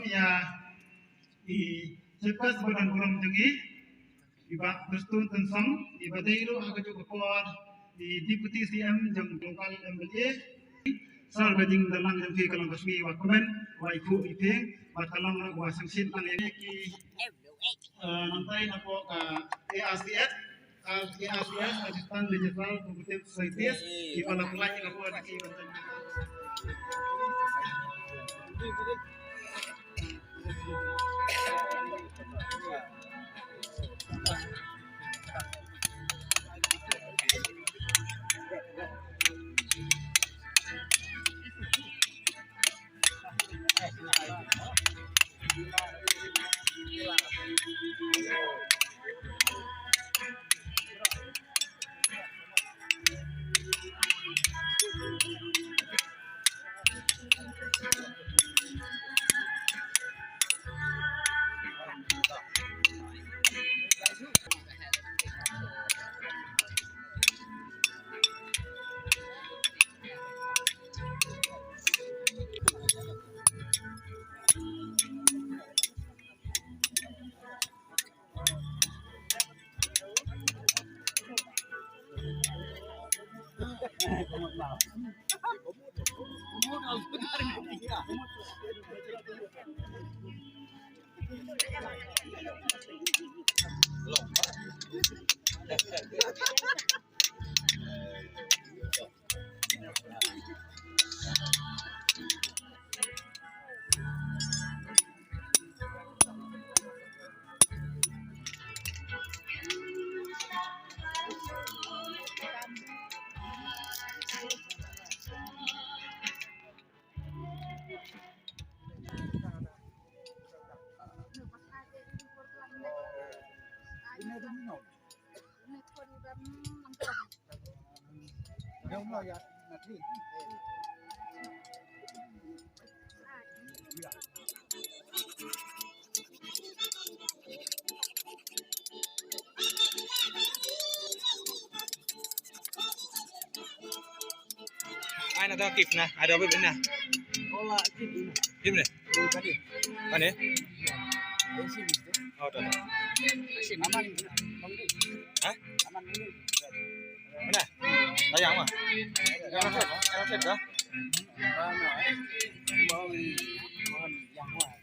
Ya, di cepat badan kurang tinggi, ibah Prestone tynsong, ibah Dairo agak cukup kuat, di Deputy CM jam lokal MLA, sal bajing dalang jam fi kalang kasmi wa komen, wa iku ipeng, wa kalang wa sangsin lang ini ki nantai napo ka ASDS, Asisten Digital Kompetitif Scientist, ibah lakukan yang aku ada ki Ada kip nah, ada apa benar? Olah kip ini. Kip nih? Tadi. Mana? Mesin Oh, dah. mesin aman. Hah? Aman ini. Mana? Tayang mah. Yang set dah.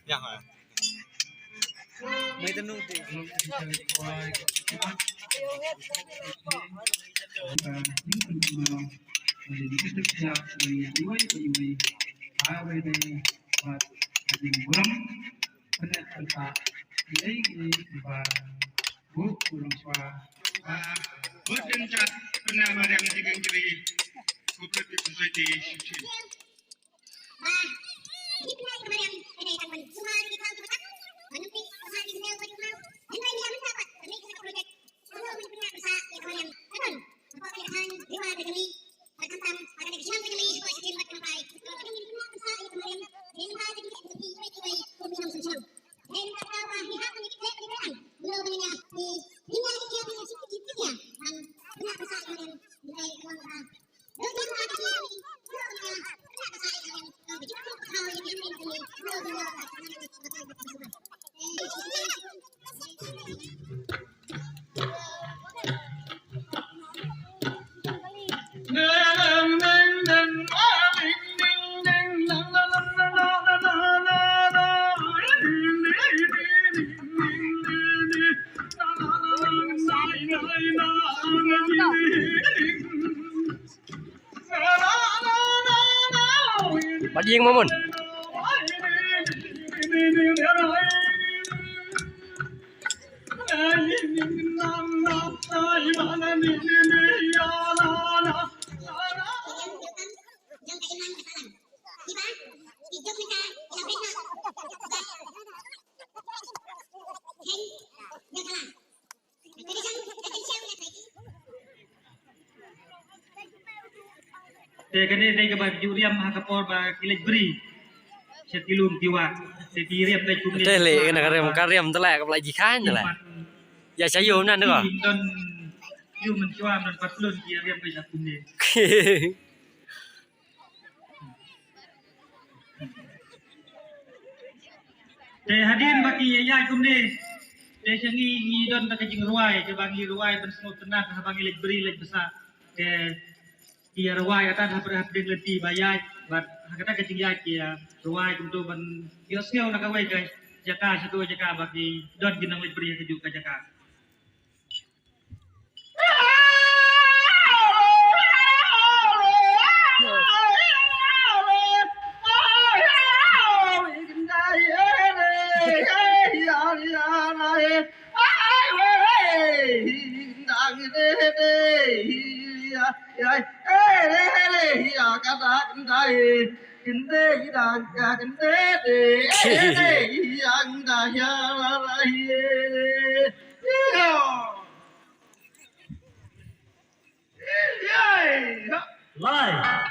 Yang ah. May tanong din. Bajing mamun. Kini dari ke baju riam hakapor ba kilig beri setilum tiwa sekirim tay cumni Tele cái riam teleกับlại gì khác nữa là giờ sẽ vôนั่นnữa dan yu mencuam dan patlun kirim tay cumni te hadin baki ya cumni te sengi ngi don tak jing ruai ke bagi ruai bersmo tenang ke bagi lek beri lek besar ke dia ruai atan habrah deng leti bayai bat hakata ke jing ya kia ruai kum tu ban kiosnya nak awai guys jaka satu jaka bagi don ginang lek beri ke juga jaka Lait.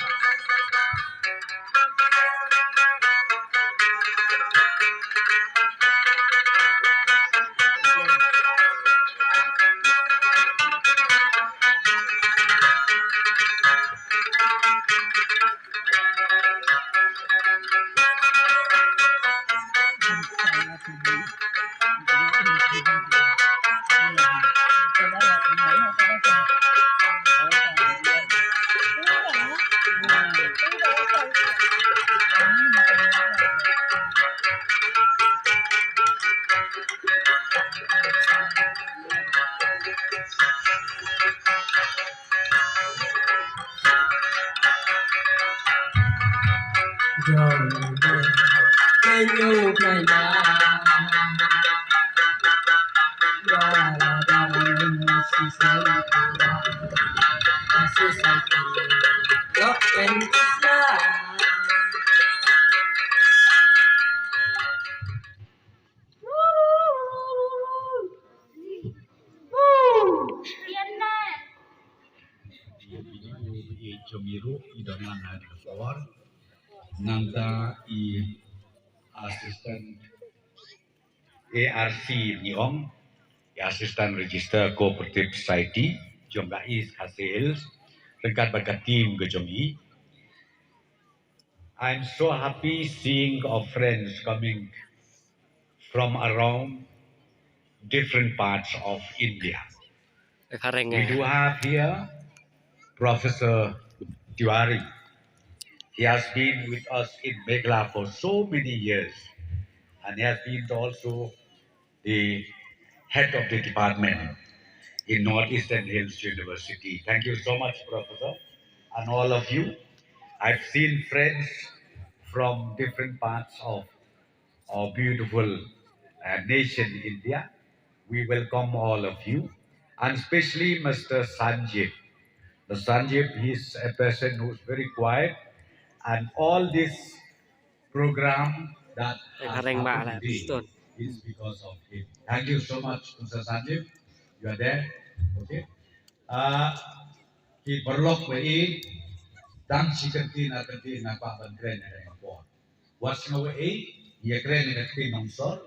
Jongiru idaman hari keluar nangta asisten ARC Niong asisten register cooperative society jongngi hasil dekat bakat tim ke jongngi. I'm so happy seeing our friends coming from around different parts of India. We do have here Professor Tiwari. He has been with us in Meghalaya for so many years, and he has been also the head of the department in Northeastern Hills University. Thank you so much, Professor, and all of you. I've seen friends from different parts of our beautiful nation, India. We welcome all of you, and especially Mr. Sanjeev. The Sanjeev, he's a person who's very quiet, and all this program that has happened today is because of him. Thank you so much, Mr. Sanjeev. You are there, okay? Ki berlok wei dan sikerti na pak bangkren na mapon. What's no way? Ia kren na kren nongsor.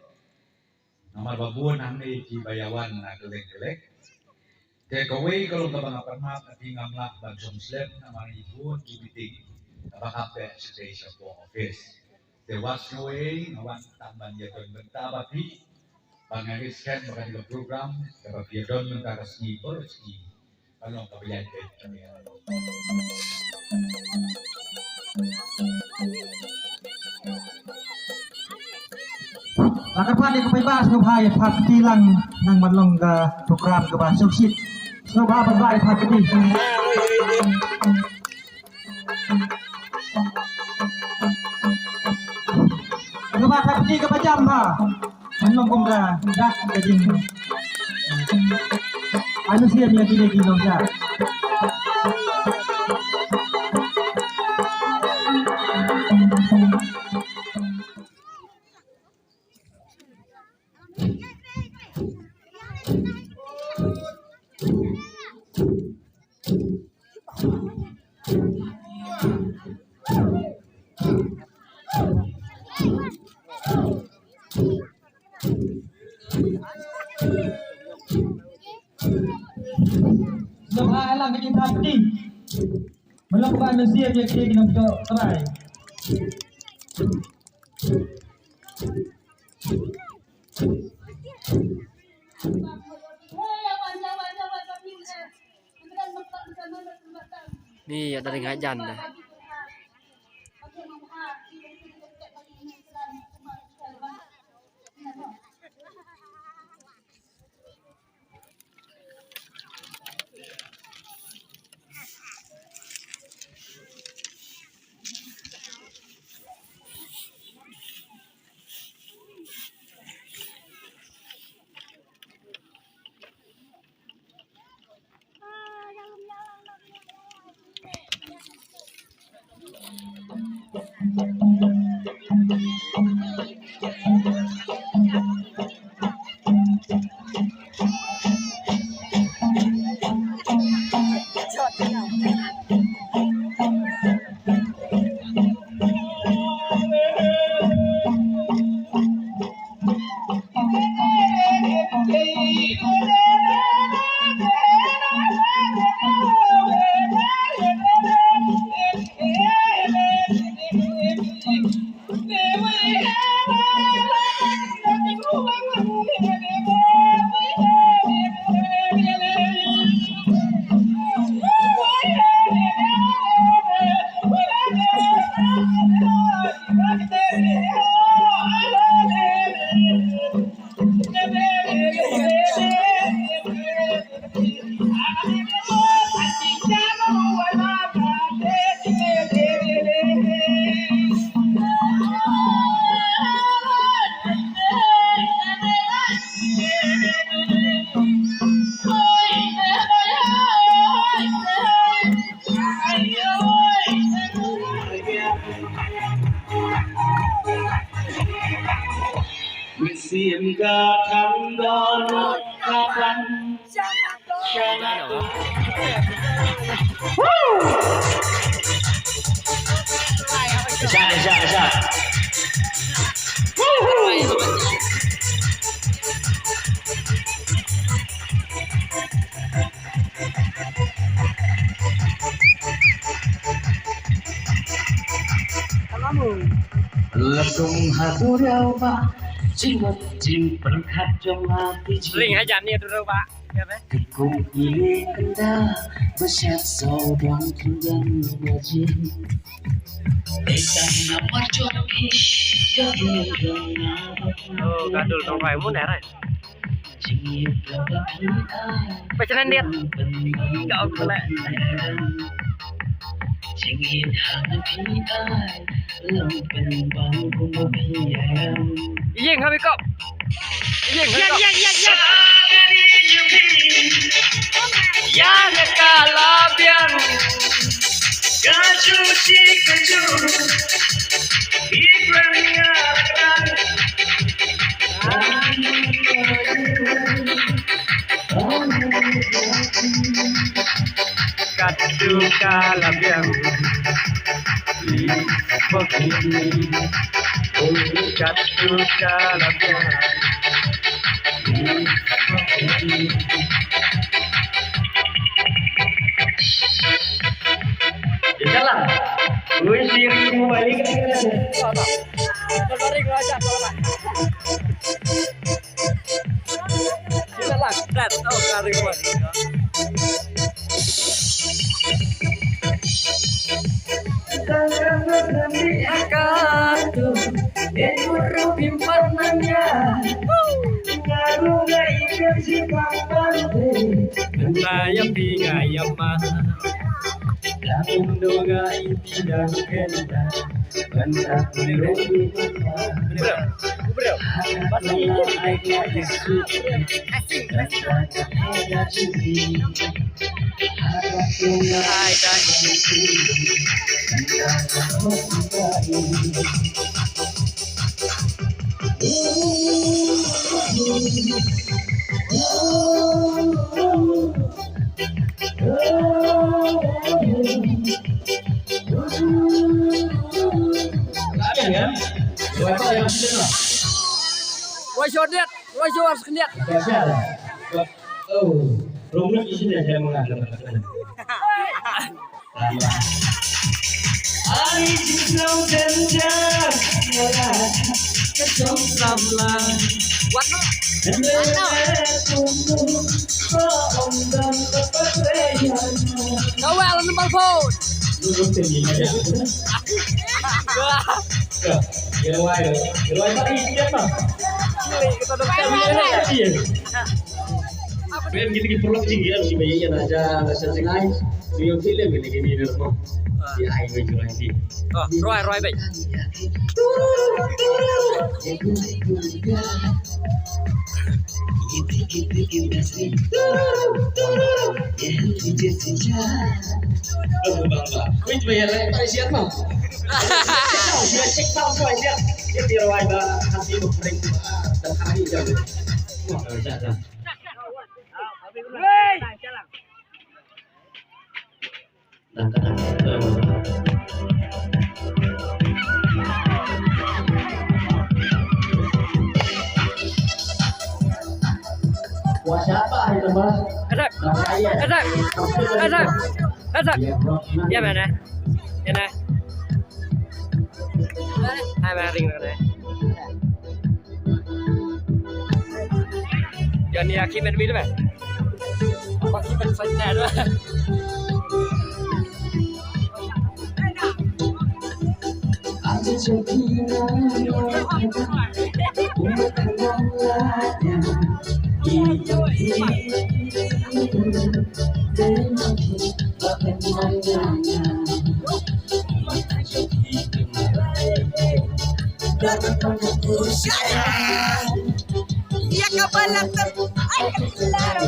Nomor babuan hamne ki bayawan na kelek-kelek. Kawai kalau kabang permat at hingamlak bagsong slep na mga ibon ibiting kapakape station po office. The was no way nawan tamban yaton bentabapi pangariskan mga program kapag yaton ng karasni po ski ano kabiyan kami. Lakapan ko pay no hay pati lang nang manlong program ko ba so shit. So ba ba pati. Ano ba pati ka pa jam ha? Manlong kong dak kajing. Ano siya niya ginigilong siya? Sebab alam kita tadi melakukan manusia dia kena untuk try. Ni ada dengan jan dah. Ring aja nih dulu Pak. Ya Pak. Oh, gadul nongrwai mun ya. Pacaran dia. Enggak boleh. Iya nggak kok. Iya. Ya kalabian. Kacuci keju. Ibrahim. Kadu kalabian. Kadu kalabian. Jalan. Gue siri mau balik ke sana. Balik aja kalau jalan. Dat, oh kari gue. Akatu, ekor pimpanannya. Ngaruh ikan si pangpante. Saya pingayam mah. Doga tidak kena bentak merugi bro pasti Wah, shot dia. Oh, rumah di sini saya mengadap. Ai jinau denjar, kesong sablan. Kau well number phone. Dulu tinggi aja. Gerwai tadi siapa? Kita udah Iya. Ben gini perlu tinggi ya si bayinya aja rasa sengai. Dia film ini rumah. Ya ai gue jual ini. Oh, Roy baik. Aku bangga. Kau bayar tadi siapa? Dia cek tahu kau dia. Dia dirwai dah kasih beri dan hari jam. Wah, jalan. Puasa apa itu mas? Ada. Ya mana? Mana? Hai maring mana? Jangan yakin main video kan? Pakai main saja doa. Iya kabalak ay klaro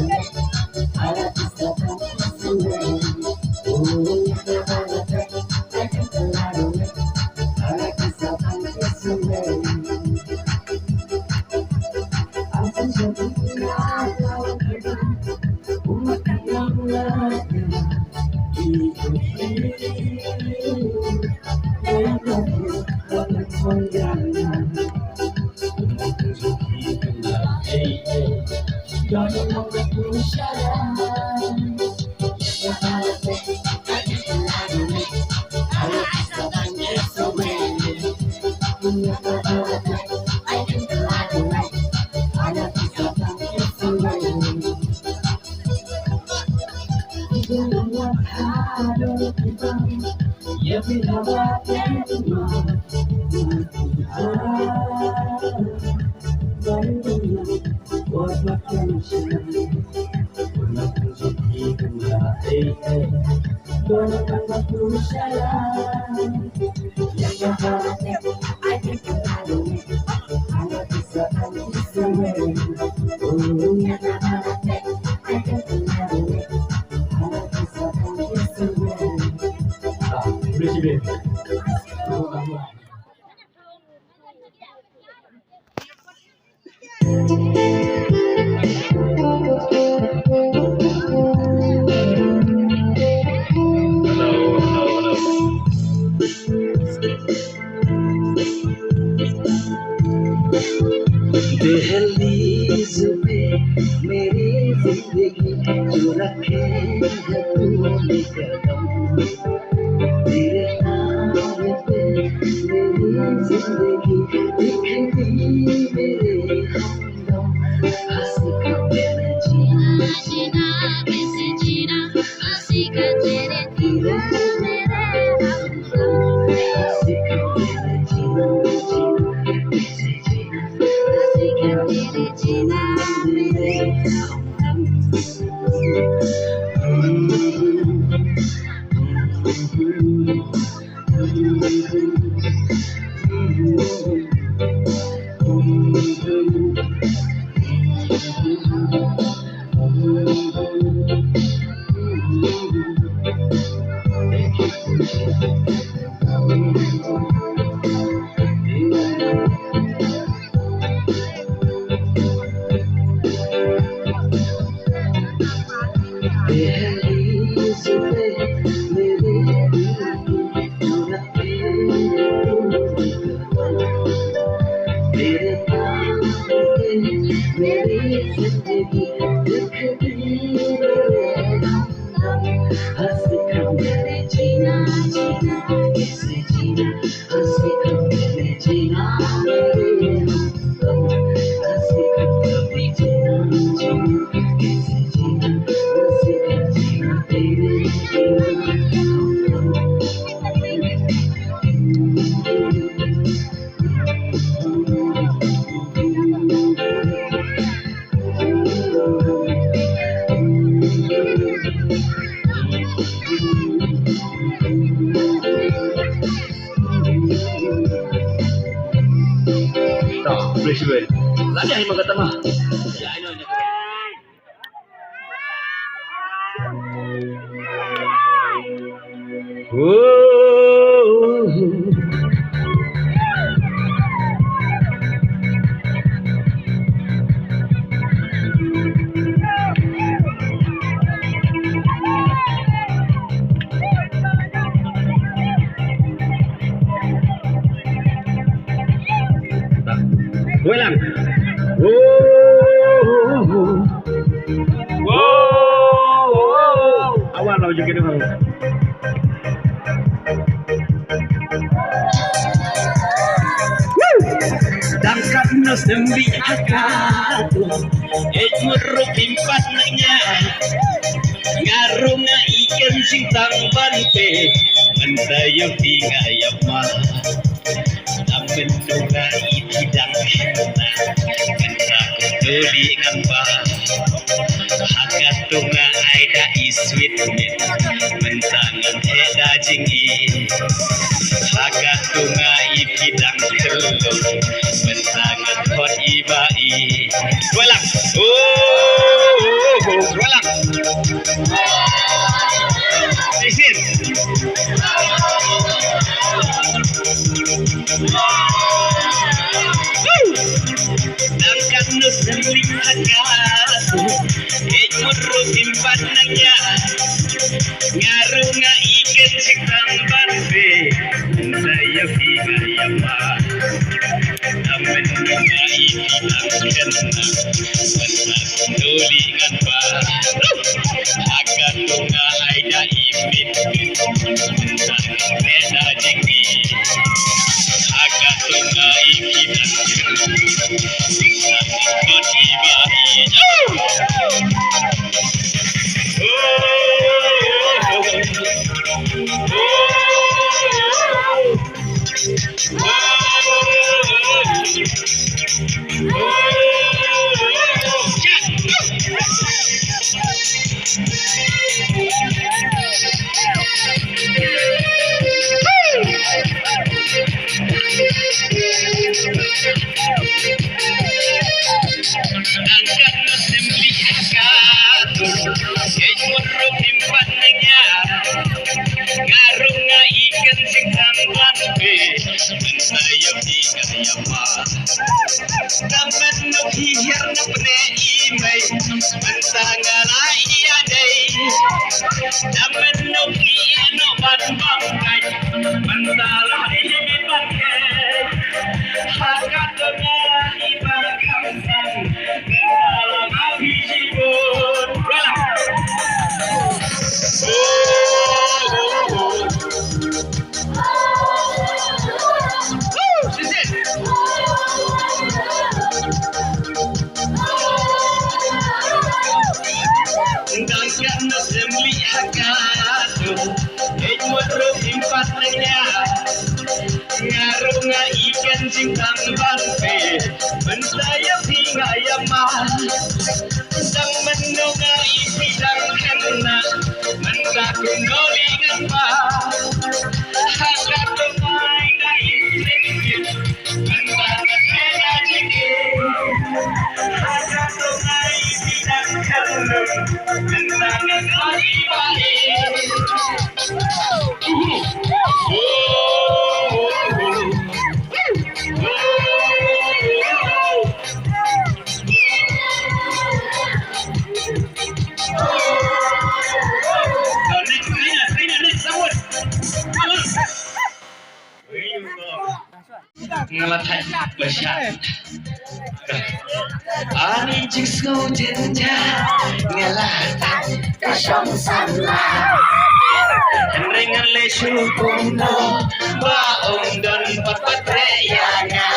दहलीज पे मेरी जिंदगी जो रखे है तूने कदम तेरे नाम पे मेरी जिंदगी लिखी मेरे हमदम हंसी का मेरा जीना जीना कैसे जीना हंसी का तेरे तेरे मेरे हमदम हंसी का मेरा जीना जीना कैसे जीना हंसी का तेरे जीना मेरे मेरी जिंदगी दुख दी हंस कर मेरे जीना जीना कैसे जीना हंस कर मेरे जीना मेरे हंस कर कभी जीना जीना कैसे जीना हंस कर जीना तेरे tak boleh sebut lagi yang kata mah ya ini Ulang. Awal lah juga ni. Dangkat nos dembi akal, ejmuruk impat nanya, ngarunga ikan sing tangban pe, mendayang tingayam mah. Bentuga tidak henna kena kuduli ngamba hakat tunga aida iswit min mentangan heda jingi hakat tunga tidak telur mentangan hot ibai walang walang isin Dangkat nus demlik akat ejmuruk impat nanya ngarunga ikan cikang banbe saya pingayama amen nunga ikinang kena mena kunduli nganpa akan nunga aida imit mentang beda jenggi akan nunga ikinang Ngarunga ikan singkang bangpe mensayap hingayama sang menunga isidang henna mensakun golingan pa hakat tumai na isinggit mensangat beda jingit hakat tumai isidang henna mensangat golingan ngelatai besar Ani jisku jenja ngelatan kasong sanla Ringan le syukuno baong dan papatreyana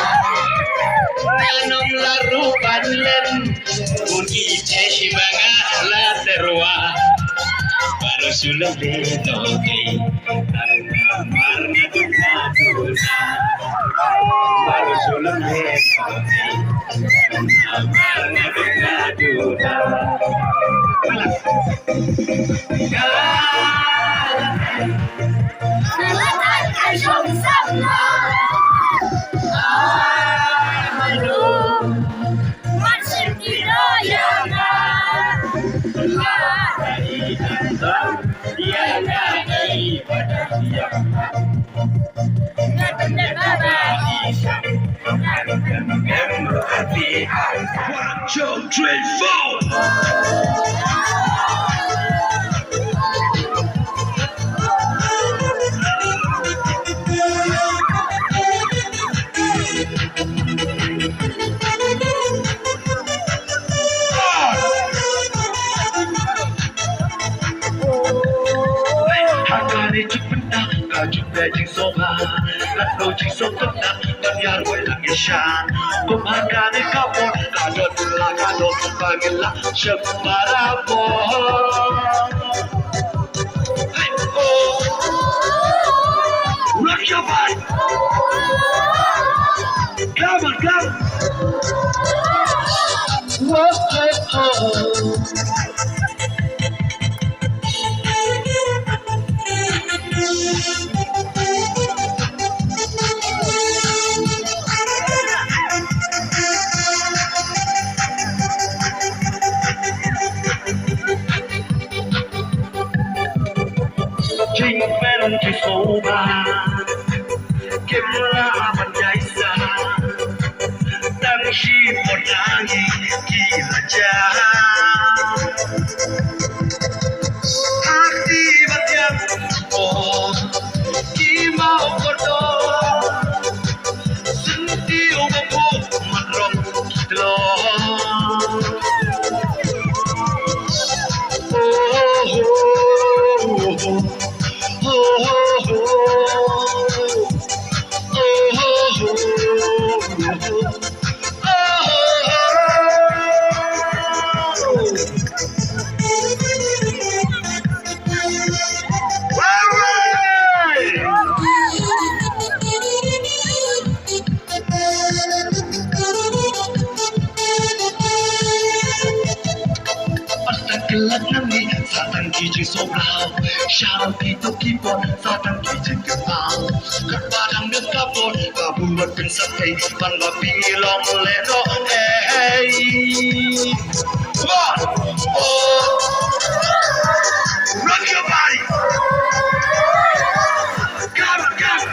Nanong laru panlem Ugi ceshi banga la terwa Baru sudah betoki Marni tunatuna Baru sudah betoki Marni tunatuna Ngelatan kasong sanla Masih kidayana One, two, three, four. Hakane cipta kaju bejing soba Lato jing sokna Banyar welang isyan Kumakane kapon Kadot la kadot Bagila Syembarabo Hey oh Rock your body Come on come Whoa oh oh Jing men ki soba Kimla manjaisa Dan shi ponangi ki laja Hati batian oh Ki mau kodo Senti umapu manrong kitlo Kelat nami Satan kijing sobrao Syarang pito kipon Satan kijing kepau Kepadang nekapon Kabuat pensatay Panbapilong leno Hey One Oh Rock your body Come on come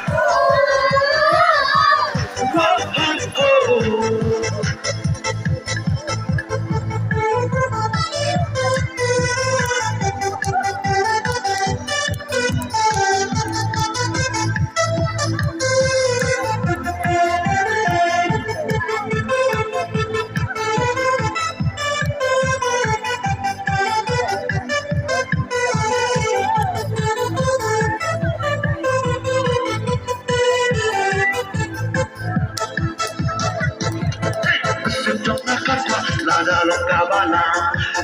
Whoa oh oh Lada lokabala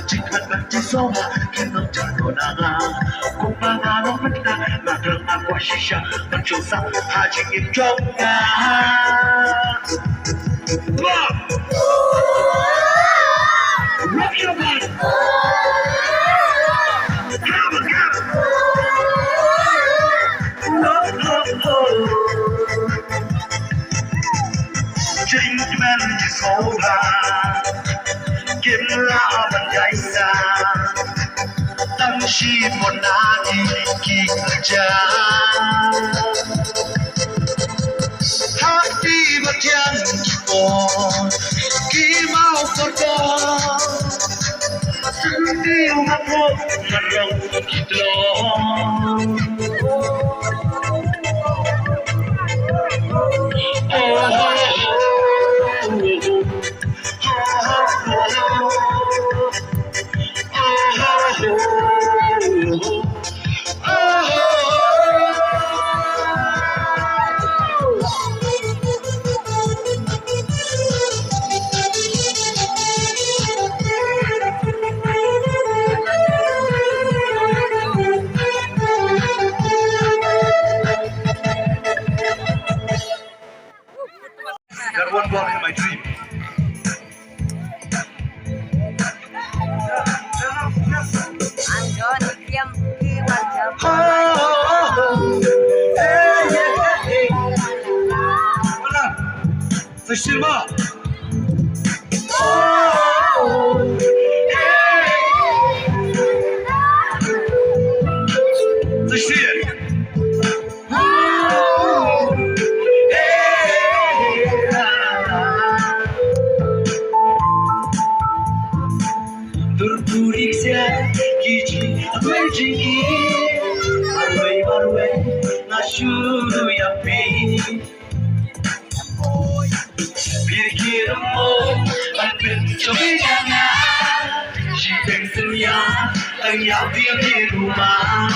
Jika nanti soha Kenang jagonanga Kumpangalong mata Ladang aqua shisha Mencosa haji imjongnya Rock your body Come on, come on Oh, oh, oh Jing men disoba Kimla manjaisa Tan shi monani ki kerja Hati batian kipon Ki mau kordo Sendi umapo Marang kitlo Oh, oh, oh, oh. 是吗？这是。Terkuriksa kiji amerjiki Barway nashuru yapi Birkirmo anpin chobiyana Shiteng senya ang yapi di rumah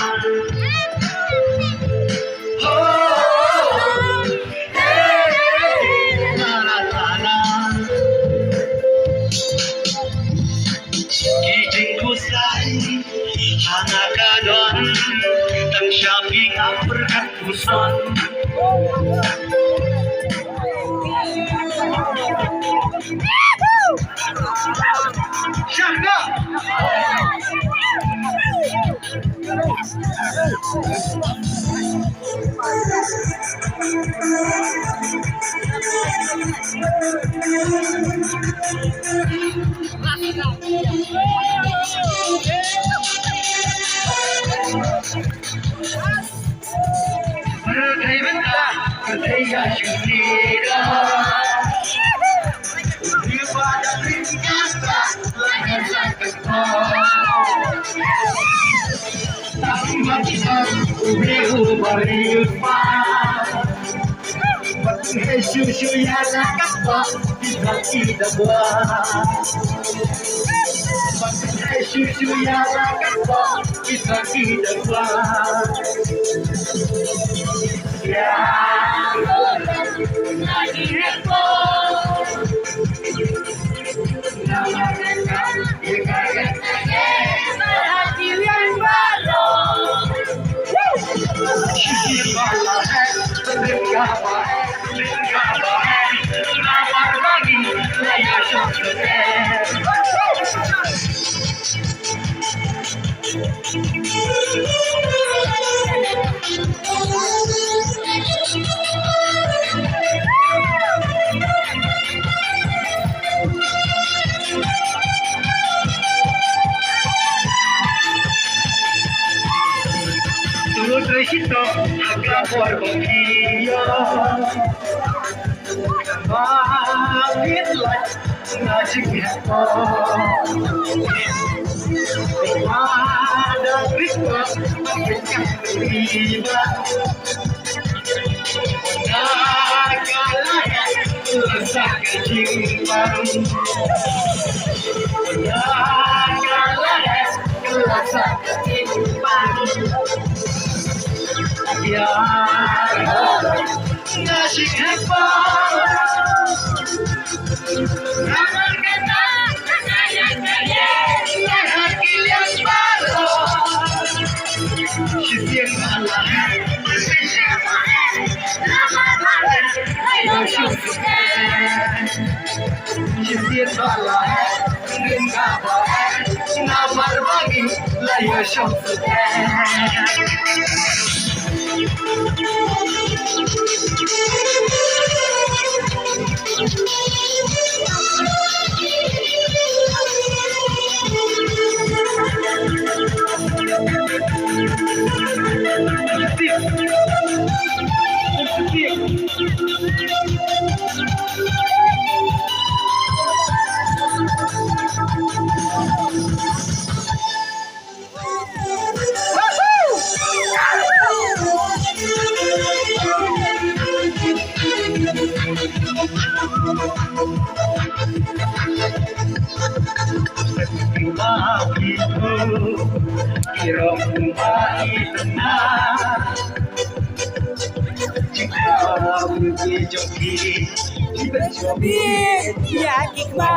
Hanakadon Tang shopping ang perkakusan Syakna Rkhe benda Rkhe shunida ibah dari nyata lahir sakit tambah kita berubah Rkhe susu ya lakapa bisa tidak buat Rkhe susu ya lakapa bisa tidak buat Ya, lagi heboh. Perhatian baru. Nawar lagi, layar shongkun. Resito agak berbahaya Maafin lah Ngajik apa Ada Prestone Maafkan ibah Nakalaya Rasa kejimbang Nakalaya Rasa kejimbang Ya, ngasih hebat. Ramar kata, sayang saya, lihat kalian baru. Shuthim malah, bersih ramar malah, ayo shongkun. Shuthim malah, enggak boleh, namar bagi, ayo shongkun. Ya kikba.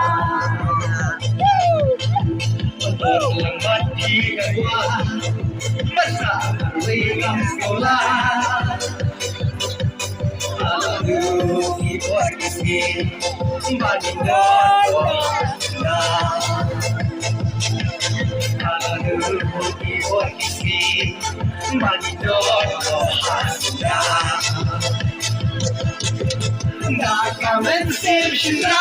Lambat di gua besar riam sekolah. Aduh ibah kisi badingan Aduh ibah kisi badingan Nakam kamen sim shira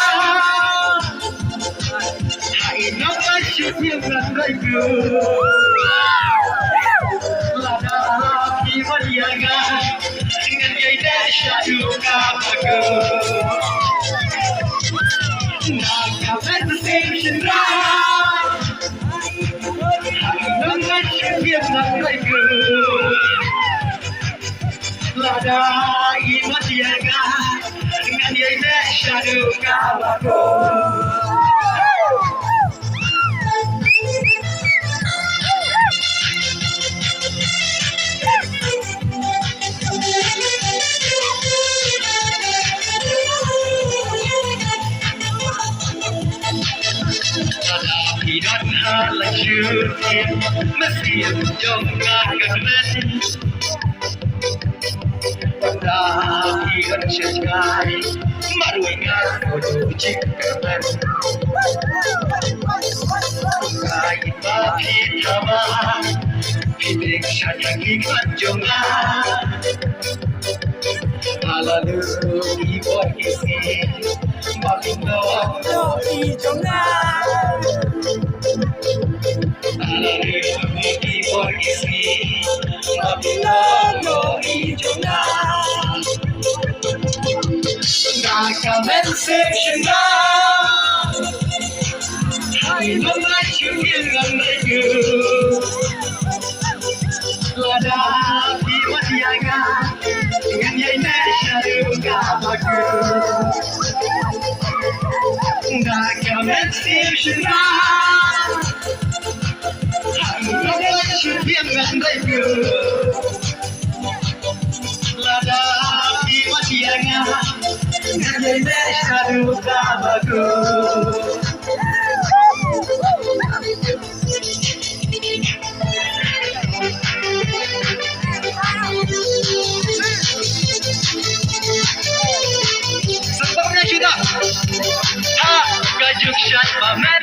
hai nongrwai shuthim nongrwai ku lada iba iaka dengan gaya syadu kabaku kamen sim shira hai nongrwai shuthim nongrwai ku lada iba iaka dengan gaya syadu kabaku Tidak halang shuthim mesti jongngi keren pada hidup sejagai maruingan uji keren kait bapi tama hidup syadagi kanjonga alalu ibah isi malingo jongngi alalu ibah isi malingo jongngi kamen sim shira hai nongrwai shuthim nongrwai ku lada iba iaka dengan gaya syadu kabaku kamen sim shira hai nongrwai shuthim nongrwai ku lada iba iaka dengan gaya syadu kabaku Sempurna sudah. Ha, gajuk syat pamen.